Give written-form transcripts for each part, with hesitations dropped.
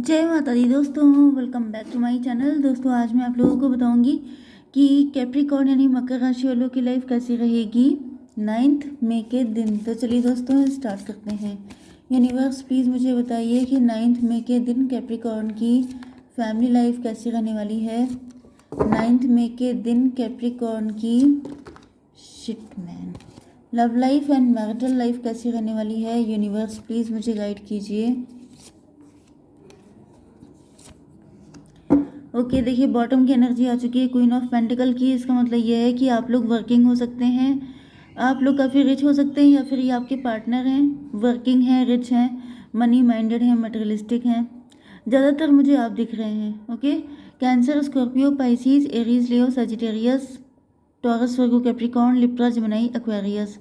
जय माता दी दोस्तों, welcome back to my channel. दोस्तों आज मैं आप लोगों को बताऊंगी कि कैप्रिकॉर्न यानी मकर राशि वालों की लाइफ कैसी रहेगी 9 मई के दिन। तो चलिए दोस्तों स्टार्ट करते हैं। यूनिवर्स प्लीज़ मुझे बताइए कि 9 मई के दिन कैप्रिकॉर्न की फैमिली लाइफ कैसी रहने वाली है। 9 मई के दिन कैप्रिकॉर्न की shit man love life and marital life कैसी रहने वाली है। यूनिवर्स प्लीज़ मुझे गाइड कीजिए। ओके देखिए बॉटम की एनर्जी आ चुकी है, क्वीन ऑफ पेंटिकल की। इसका मतलब ये है कि आप लोग वर्किंग हो सकते हैं, आप लोग काफ़ी रिच हो सकते हैं, या फिर ये आपके पार्टनर हैं, वर्किंग हैं, रिच हैं, मनी माइंडेड हैं, मटेरियलिस्टिक हैं। ज़्यादातर मुझे आप दिख रहे हैं। Okay, Cancer, Scorpio, Pisces, Aries, Leo, Sagittarius, Taurus, Virgo, Capricorn, Libra, Gemini, Aquarius.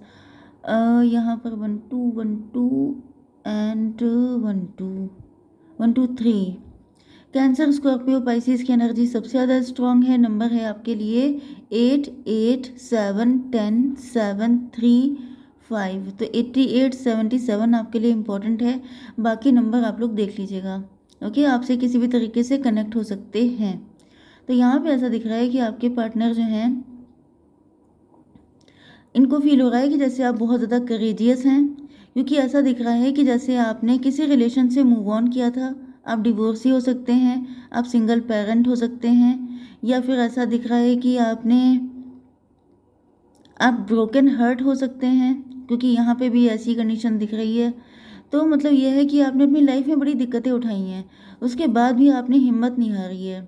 यहाँ पर 1 2 1 2 एंड 1 2 1 2 3। कैंसर, स्कॉर्पियो, पाइसिस की एनर्जी सबसे ज़्यादा स्ट्रॉन्ग है। नंबर है आपके लिए 8 8 7 10 7 3 5। तो 88 77 आपके लिए इम्पोर्टेंट है। बाकी नंबर आप लोग देख लीजिएगा। ओके, आपसे किसी भी तरीके से कनेक्ट हो सकते हैं। तो यहाँ पे ऐसा दिख रहा है कि आपके पार्टनर जो हैं, इनको फील हो रहा है कि जैसे आप बहुत ज़्यादा करेजियस हैं, क्योंकि ऐसा दिख रहा है कि जैसे आपने किसी रिलेशन से मूव ऑन किया था। आप डिवोर्सी हो सकते हैं, आप सिंगल पेरेंट हो सकते हैं, या फिर ऐसा दिख रहा है कि आप ब्रोकन हर्ट हो सकते हैं, क्योंकि यहाँ पे भी ऐसी कंडीशन दिख रही है। तो मतलब यह है कि आपने अपनी लाइफ में बड़ी दिक्कतें उठाई हैं, उसके बाद भी आपने हिम्मत नहीं हारी है।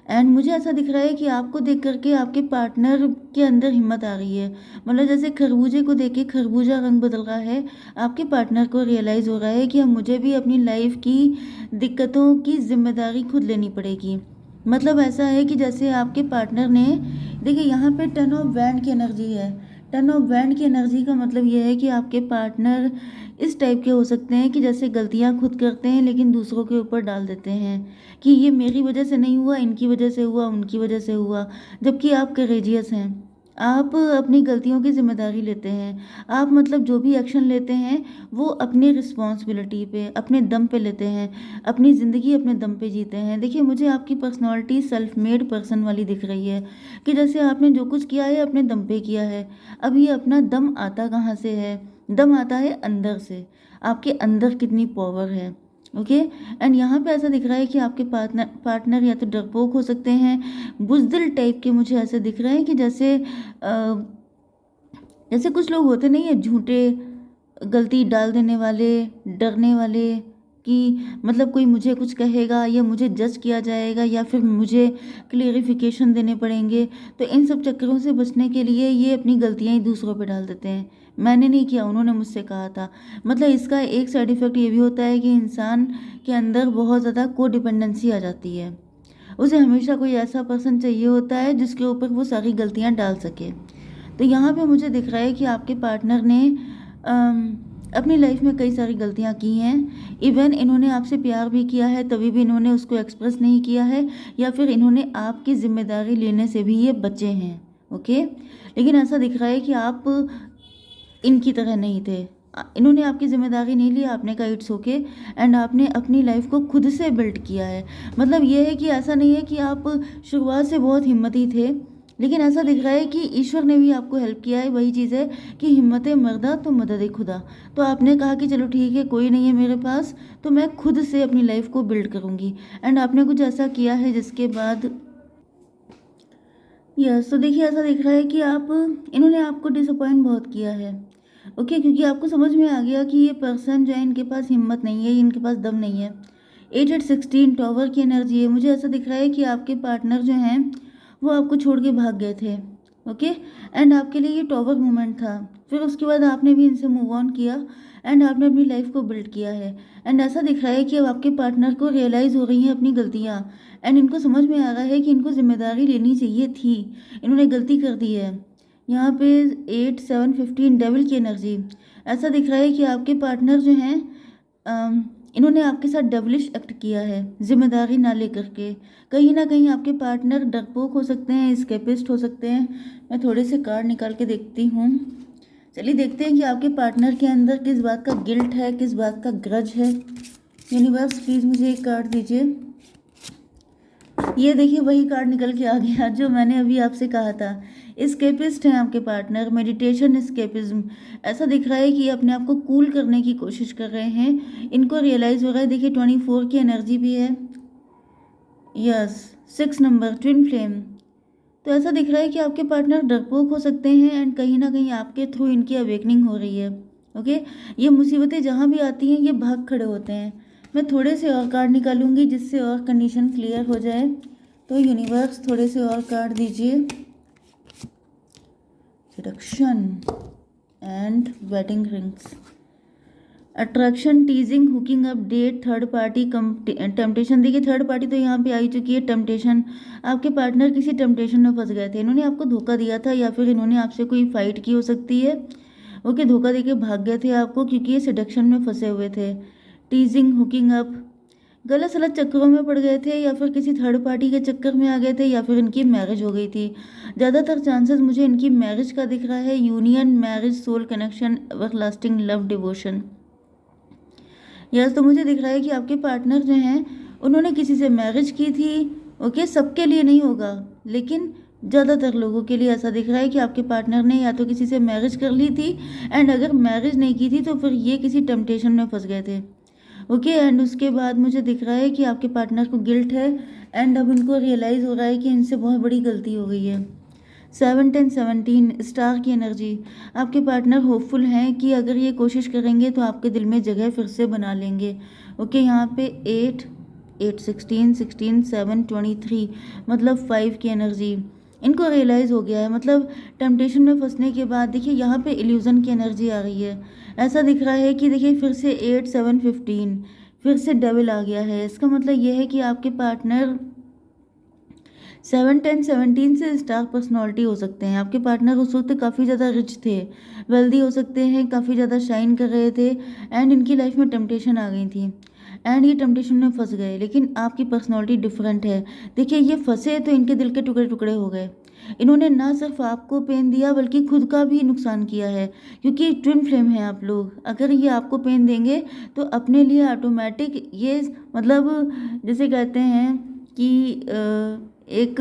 एंड मुझे ऐसा दिख रहा है कि आपको देख करके आपके पार्टनर के अंदर हिम्मत आ रही है। मतलब जैसे खरबूजे को देख के खरबूजा रंग बदल रहा है, आपके पार्टनर को रियलाइज़ हो रहा है कि अब मुझे भी अपनी लाइफ की दिक्कतों की जिम्मेदारी खुद लेनी पड़ेगी। मतलब ऐसा है कि जैसे आपके पार्टनर ने, देखिए यहाँ पे 10 ऑफ वैंड की एनर्जी है। 10 ऑफ वैंड की एनर्जी का मतलब यह है कि आपके पार्टनर इस टाइप के हो सकते हैं कि जैसे गलतियाँ खुद करते हैं लेकिन दूसरों के ऊपर डाल देते हैं कि ये मेरी वजह से नहीं हुआ, इनकी वजह से हुआ, उनकी वजह से हुआ। जबकि आप करेजियस हैं, आप अपनी गलतियों की जिम्मेदारी लेते हैं। आप मतलब जो भी एक्शन लेते हैं वो अपनी रिस्पॉन्सिबिलिटी पे, अपने दम पे लेते हैं, अपनी ज़िंदगी अपने दम पे जीते हैं। देखिए मुझे आपकी पर्सनालिटी सेल्फ मेड पर्सन वाली दिख रही है कि जैसे आपने जो कुछ किया है अपने दम पे किया है। अब ये अपना दम आता कहाँ से है? दम आता है अंदर से। आपके अंदर कितनी पावर है। ओके, एंड यहाँ पे ऐसा दिख रहा है कि आपके पार्टनर या तो डरपोक हो सकते हैं, बुज़दिल टाइप के। मुझे ऐसे दिख रहा है कि जैसे कुछ लोग होते नहीं है, झूठे गलती डाल देने वाले, डरने वाले कि मतलब कोई मुझे कुछ कहेगा या मुझे जज किया जाएगा या फिर मुझे क्लेरिफिकेशन देने पड़ेंगे। तो इन सब चक्करों से बचने के लिए ये अपनी गलतियाँ ही दूसरों पे डाल देते हैं। मैंने नहीं किया, उन्होंने मुझसे कहा था। मतलब इसका एक साइड इफ़ेक्ट ये भी होता है कि इंसान के अंदर बहुत ज़्यादा को डिपेंडेंसी आ जाती है। उसे हमेशा कोई ऐसा पर्सन चाहिए होता है जिसके ऊपर वो सारी गलतियाँ डाल सके। तो यहाँ पे मुझे दिख रहा है कि आपके पार्टनर ने अपनी लाइफ में कई सारी गलतियाँ की हैं। इवन इन्होंने आपसे प्यार भी किया है, तभी भी इन्होंने उसको एक्सप्रेस नहीं किया है, या फिर इन्होंने आपकी जिम्मेदारी लेने से भी ये बचे हैं। ओके, लेकिन ऐसा दिख रहा है कि आप इनकी तरह नहीं थे। इन्होंने आपकी जिम्मेदारी नहीं ली, आपने कहा इट्स ओके, एंड आपने अपनी लाइफ को खुद से बिल्ड किया है। मतलब ये है कि ऐसा नहीं है कि आप शुरुआत से बहुत हिम्मती थे, लेकिन ऐसा दिख रहा है कि ईश्वर ने भी आपको हेल्प किया है। वही चीज़ है कि हिम्मत मर्दा तो मदद खुदा। तो आपने कहा कि चलो ठीक है, कोई नहीं है मेरे पास, तो मैं खुद से अपनी लाइफ को बिल्ड करूँगी। एंड आपने कुछ ऐसा किया है जिसके बाद यस, तो देखिए ऐसा दिख रहा है कि इन्होंने आपको डिसअपॉइंट बहुत किया है। ओके, क्योंकि आपको समझ में आ गया कि ये पर्सन जो है, इनके पास हिम्मत नहीं है, इनके पास दम नहीं है। 8 8 16 टॉवर की एनर्जी है। मुझे ऐसा दिख रहा है कि आपके पार्टनर जो हैं वो आपको छोड़ के भाग गए थे। ओके, एंड आपके लिए ये टॉवर मोमेंट था। फिर उसके बाद आपने भी इनसे मूव ऑन किया एंड आपने अपनी लाइफ को बिल्ड किया है। एंड ऐसा दिख रहा है कि अब आपके पार्टनर को रियलाइज़ हो रही हैं अपनी गलतियाँ, एंड इनको समझ में आ रहा है कि इनको जिम्मेदारी लेनी चाहिए थी, इन्होंने गलती कर दी है। यहाँ पे 8 7 15 डेविल की एनर्जी। ऐसा दिख रहा है कि आपके पार्टनर जो हैं, इन्होंने आपके साथ डेविलिश एक्ट किया है जिम्मेदारी ना लेकर के। कहीं ना कहीं आपके पार्टनर डरपोक हो सकते हैं, स्केपिस्ट हो सकते हैं। मैं थोड़े से कार्ड निकाल के देखती हूँ। चलिए देखते हैं कि आपके पार्टनर के अंदर किस बात का गिल्ट है, किस बात का ग्रज है। यूनिवर्स प्लीज़ मुझे एक कार्ड दीजिए। ये देखिए वही कार्ड निकल के आ गया जो मैंने अभी आपसे कहा था। एस्केपिस्ट हैं आपके पार्टनर, मेडिटेशन, एस्केपिज्म। ऐसा दिख रहा है कि अपने आप को कूल करने की कोशिश कर रहे हैं, इनको रियलाइज़ हो रहा है। देखिए 24 की एनर्जी भी है, यस 6 नंबर, ट्विन फ्लेम। तो ऐसा दिख रहा है कि आपके पार्टनर डरपोक हो सकते हैं एंड कहीं ना कहीं आपके थ्रू इनकी अवेकनिंग हो रही है। ओके, ये मुसीबतें जहाँ भी आती हैं ये भाग खड़े होते हैं। मैं थोड़े से और कार्ड निकालूंगी जिससे और कंडीशन क्लियर हो जाए। तो यूनिवर्स थोड़े से और कार्ड दीजिए। Seduction and wedding rings, attraction, teasing, hooking up, date, third party, temptation. देखिए थर्ड पार्टी तो यहाँ पे आई चुकी है। टेम्पटेशन, आपके पार्टनर किसी टेम्पटेशन में फंस गए थे, इन्होंने आपको धोखा दिया था या फिर इन्होंने आपसे कोई फाइट की हो सकती है। ओके, धोखा देके भाग गए थे आपको क्योंकि ये सिडक्शन में फंसे हुए थे। टीजिंग, हुकिंग अप, गलत सलत चक्करों में पड़ गए थे या फिर किसी थर्ड पार्टी के चक्कर में आ गए थे या फिर इनकी मैरिज हो गई थी। ज़्यादातर चांसेस मुझे इनकी मैरिज का दिख रहा है। Union, marriage, soul connection, everlasting love, devotion. Yes, तो मुझे दिख रहा है कि आपके पार्टनर जो हैं उन्होंने किसी से मैरिज की थी। ओके, सबके लिए नहीं होगा लेकिन ज़्यादातर लोगों के लिए ऐसा दिख रहा है कि आपके पार्टनर ने या तो किसी से मैरिज कर ली थी एंड अगर मैरिज नहीं की थी तो फिर ये किसी टेम्पटेशन में फंस गए थे। ओके, एंड उसके बाद मुझे दिख रहा है कि आपके पार्टनर को गिल्ट है एंड अब उनको रियलाइज़ हो रहा है कि इनसे बहुत बड़ी गलती हो गई है। 7, 10, 17, स्टार की एनर्जी। आपके पार्टनर होपफुल हैं कि अगर ये कोशिश करेंगे तो आपके दिल में जगह फिर से बना लेंगे। ओके, यहाँ पे 8, 8, 16, 16, 7, 23, मतलब 5 की एनर्जी। इनको रियलाइज़ हो गया है, मतलब टेम्पटेशन में फंसने के बाद देखिए यहाँ पे इल्यूज़न की एनर्जी आ रही है। ऐसा दिख रहा है कि देखिए फिर से 8, 7, 15, फिर से डेविल आ गया है। इसका मतलब ये है कि आपके पार्टनर 7, 10, 17 से स्टार पर्सनालिटी हो सकते हैं। आपके पार्टनर उस वक्त काफ़ी ज़्यादा रिच थे, वेल्दी हो सकते हैं, काफ़ी ज़्यादा शाइन कर रहे थे एंड इनकी लाइफ में टेम्पटेशन आ गई थी एंड ये टेम्पटेशन में फंस गए। लेकिन आपकी पर्सनालिटी डिफरेंट है। देखिए ये फंसे तो इनके दिल के टुकड़े टुकड़े हो गए। इन्होंने ना सिर्फ आपको पेन दिया बल्कि खुद का भी नुकसान किया है क्योंकि ट्विन फ्लेम है आप लोग। अगर ये आपको पेन देंगे तो अपने लिए ऑटोमेटिक ये, मतलब जैसे कहते हैं कि एक,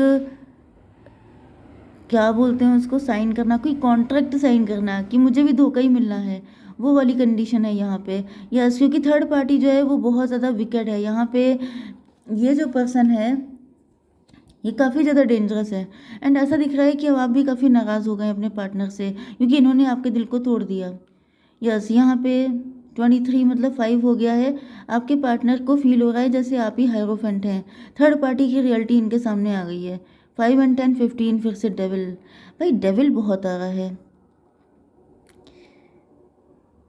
क्या बोलते हैं उसको, साइन करना, कोई कॉन्ट्रैक्ट साइन करना कि मुझे भी धोखा ही मिलना है, वो वाली कंडीशन है यहाँ पे। यस, क्योंकि थर्ड पार्टी जो है वो बहुत ज़्यादा विकेट है यहाँ पे। ये जो पर्सन है ये काफ़ी ज़्यादा डेंजरस है एंड ऐसा दिख रहा है कि अब आप भी काफ़ी नाराज़ हो गए अपने पार्टनर से क्योंकि इन्होंने आपके दिल को तोड़ दिया। यस, यहाँ पे 23 मतलब 5 हो गया है। आपके पार्टनर को फील हो रहा है जैसे आप ही हायरोफेंट हैं। थर्ड पार्टी की रियलिटी इनके सामने आ गई है। 5 एंड 10, 15, फिर से डेविल। भाई डेविल बहुत आ रहा है।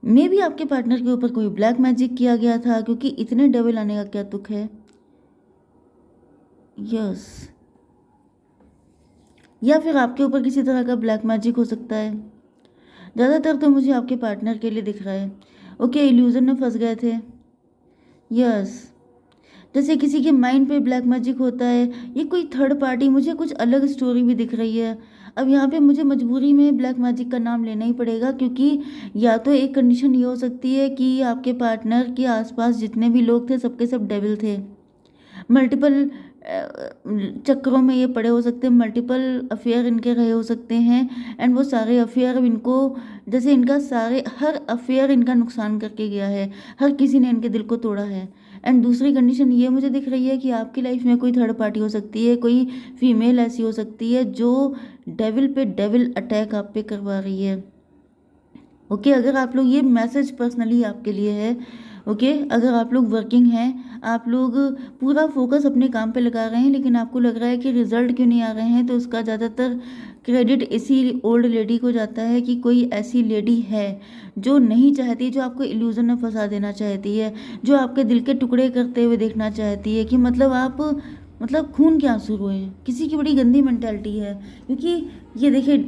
मे भी आपके पार्टनर के ऊपर कोई ब्लैक मैजिक किया गया था क्योंकि इतने डेविल आने का क्या तुक है। यस, या फिर आपके ऊपर किसी तरह का ब्लैक मैजिक हो सकता है। ज़्यादातर तो मुझे आपके पार्टनर के लिए दिख रहा है। ओके, इल्यूजन में फंस गए थे। यस, जैसे किसी के माइंड पे ब्लैक मैजिक होता है। ये कोई थर्ड पार्टी, मुझे कुछ अलग स्टोरी भी दिख रही है। अब यहाँ पे मुझे मजबूरी में ब्लैक मैजिक का नाम लेना ही पड़ेगा क्योंकि या तो एक कंडीशन ये हो सकती है कि आपके पार्टनर के आसपास जितने भी लोग थे सबके सब डेविल थे। मल्टीपल चक्करों में ये पड़े हो सकते हैं, मल्टीपल अफेयर इनके रहे हो सकते हैं एंड वो सारे अफेयर इनको, जैसे इनका सारे हर अफेयर इनका नुकसान करके गया है, हर किसी ने इनके दिल को तोड़ा है। एंड दूसरी कंडीशन ये मुझे दिख रही है कि आपकी लाइफ में कोई थर्ड पार्टी हो सकती है, कोई फीमेल ऐसी हो सकती है जो डेविल पे डेविल अटैक आप पे करवा रही है। ओके, अगर आप लोग, ये मैसेज पर्सनली आपके लिए है। ओके, अगर आप लोग वर्किंग हैं, आप लोग पूरा फोकस अपने काम पे लगा रहे हैं लेकिन आपको लग रहा है कि रिजल्ट क्यों नहीं आ रहे हैं, तो उसका ज़्यादातर क्रेडिट इसी ओल्ड लेडी को जाता है कि कोई ऐसी लेडी है जो नहीं चाहती, जो आपको इल्यूजन में फंसा देना चाहती है, जो आपके दिल के टुकड़े करते हुए देखना चाहती है कि मतलब आप, मतलब खून के आंसू रोए। किसी की बड़ी गंदी मेंटालिटी है क्योंकि ये देखिए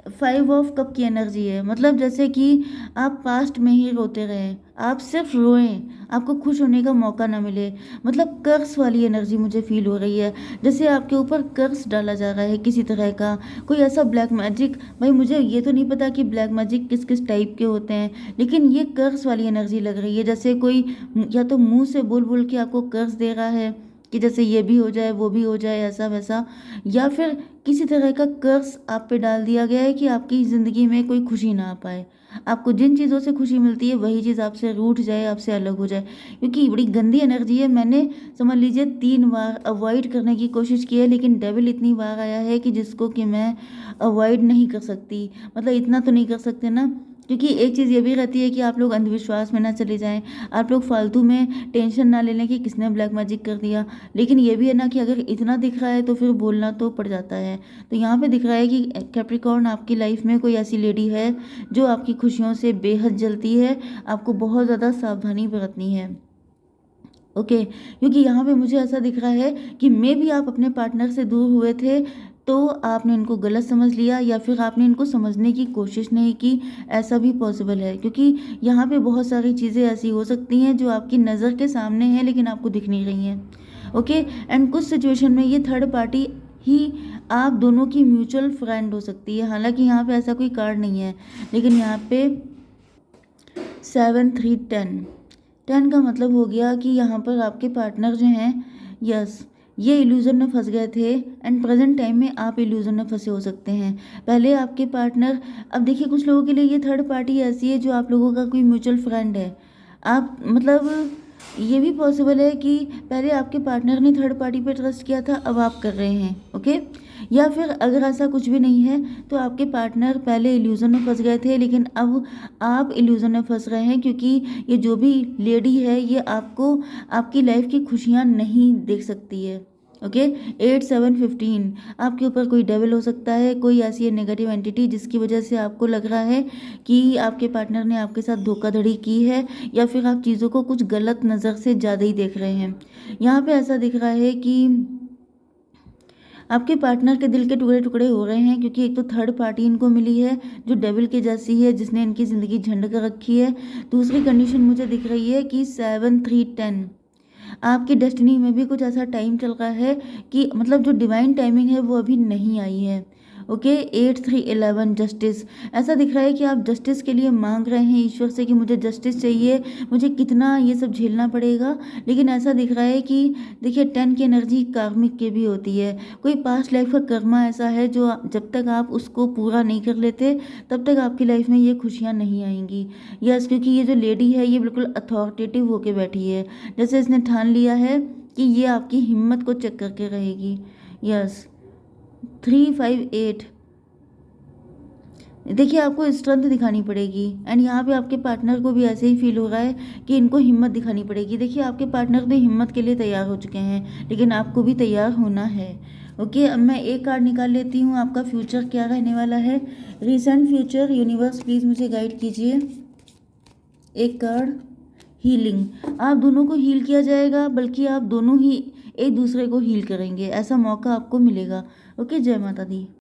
फाइव ऑफ कप की एनर्जी है, मतलब जैसे कि आप पास्ट में ही रोते रहें, आप सिर्फ रोएं, आपको खुश होने का मौका ना मिले। मतलब कर्स वाली एनर्जी मुझे फील हो रही है, जैसे आपके ऊपर कर्स डाला जा रहा है किसी तरह का, कोई ऐसा ब्लैक मैजिक। भाई मुझे ये तो नहीं पता कि ब्लैक मैजिक किस किस टाइप के होते हैं, लेकिन ये कर्स वाली एनर्जी लग रही है, जैसे कोई या तो मुंह से बोल बोल के आपको कर्स दे रहा है कि जैसे ये भी हो जाए वो भी हो जाए ऐसा वैसा, या फिर किसी तरह का कर्स आप पे डाल दिया गया है कि आपकी ज़िंदगी में कोई खुशी ना आ पाए। आपको जिन चीज़ों से खुशी मिलती है वही चीज़ आपसे रूठ जाए, आपसे अलग हो जाए, क्योंकि बड़ी गंदी एनर्जी है। मैंने समझ लीजिए 3 बार अवॉइड करने की कोशिश की है, लेकिन डेविल इतनी बार आया है कि जिसको कि मैं अवॉइड नहीं कर सकती। मतलब इतना तो नहीं कर सकते ना, क्योंकि एक चीज़ ये भी रहती है कि आप लोग अंधविश्वास में ना चले जाएं, आप लोग फालतू में टेंशन ना ले लें कि किसने ब्लैक मैजिक कर दिया। लेकिन ये भी है ना कि अगर इतना दिख रहा है तो फिर बोलना तो पड़ जाता है। तो यहाँ पे दिख रहा है कि कैप्रिकॉर्न आपकी लाइफ में कोई ऐसी लेडी है जो आपकी खुशियों से बेहद जलती है, आपको बहुत ज़्यादा सावधानी बरतनी है। ओके, क्योंकि यहाँ पे मुझे ऐसा दिख रहा है कि मे भी आप अपने पार्टनर से दूर हुए थे, तो आपने इनको गलत समझ लिया या फिर आपने इनको समझने की कोशिश नहीं की। ऐसा भी पॉसिबल है, क्योंकि यहाँ पे बहुत सारी चीज़ें ऐसी हो सकती हैं जो आपकी नज़र के सामने हैं लेकिन आपको दिख नहीं रही हैं। ओके, एंड कुछ सिचुएशन में ये थर्ड पार्टी ही आप दोनों की म्यूचुअल फ्रेंड हो सकती है। हालांकि यहाँ पे ऐसा कोई कार्ड नहीं है, लेकिन यहाँ पे 7 3 10 10 का मतलब हो गया कि यहाँ पर आपके पार्टनर जो हैं, यस, ये इल्यूज़न में फंस गए थे एंड प्रेजेंट टाइम में आप इल्यूज़न में फंसे हो सकते हैं। पहले आपके पार्टनर, अब देखिए कुछ लोगों के लिए ये थर्ड पार्टी ऐसी है जो आप लोगों का कोई म्यूचुअल फ्रेंड है। आप मतलब ये भी पॉसिबल है कि पहले आपके पार्टनर ने थर्ड पार्टी पे ट्रस्ट किया था, अब आप कर रहे हैं। ओके, या फिर अगर ऐसा कुछ भी नहीं है तो आपके पार्टनर पहले इल्यूज़न में फंस गए थे लेकिन अब आप इल्यूज़न में फंस रहे हैं, क्योंकि ये जो भी लेडी है ये आपको आपकी लाइफ की खुशियाँ नहीं देख सकती है। ओके, 8 7 15 आपके ऊपर कोई डेविल हो सकता है, कोई ऐसी नेगेटिव एंटिटी जिसकी वजह से आपको लग रहा है कि आपके पार्टनर ने आपके साथ धोखाधड़ी की है, या फिर आप चीज़ों को कुछ गलत नज़र से ज़्यादा ही देख रहे हैं। यहाँ पे ऐसा दिख रहा है कि आपके पार्टनर के दिल के टुकड़े टुकड़े हो रहे हैं, क्योंकि एक तो थर्ड पार्टी इनको मिली है जो डेविल के जैसी है, जिसने इनकी ज़िंदगी झंड कर रखी है। दूसरी कंडीशन मुझे दिख रही है कि 7 3 10 आपकी डेस्टिनी में भी कुछ ऐसा टाइम चल रहा है कि मतलब जो डिवाइन टाइमिंग है वो अभी नहीं आई है। ओके, 8 3 11 जस्टिस, ऐसा दिख रहा है कि आप जस्टिस के लिए मांग रहे हैं ईश्वर से कि मुझे जस्टिस चाहिए, मुझे कितना ये सब झेलना पड़ेगा। लेकिन ऐसा दिख रहा है कि देखिए 10 की एनर्जी कार्मिक के भी होती है, कोई पास्ट लाइफ का कर्मा ऐसा है जो जब तक आप उसको पूरा नहीं कर लेते तब तक आपकी लाइफ में ये खुशियाँ नहीं आएंगी। यस, क्योंकि ये जो लेडी है ये बिल्कुल अथॉरिटेटिव होके बैठी है, जैसे इसने ठान लिया है कि ये आपकी हिम्मत को चेक करके रहेगी। यस, 3 5 8 देखिए आपको स्ट्रेंथ दिखानी पड़ेगी, एंड यहाँ पे आपके पार्टनर को भी ऐसे ही फील हो रहा है कि इनको हिम्मत दिखानी पड़ेगी। देखिए आपके पार्टनर भी हिम्मत के लिए तैयार हो चुके हैं, लेकिन आपको भी तैयार होना है। ओके, अब मैं एक कार्ड निकाल लेती हूँ, आपका फ्यूचर क्या रहने वाला है। रिसेंट फ्यूचर यूनिवर्स प्लीज़ मुझे गाइड कीजिए। एक कार्ड, हीलिंग, आप दोनों को हील किया जाएगा, बल्कि आप दोनों ही एक दूसरे को हील करेंगे, ऐसा मौका आपको मिलेगा। ओके, जय माता दी।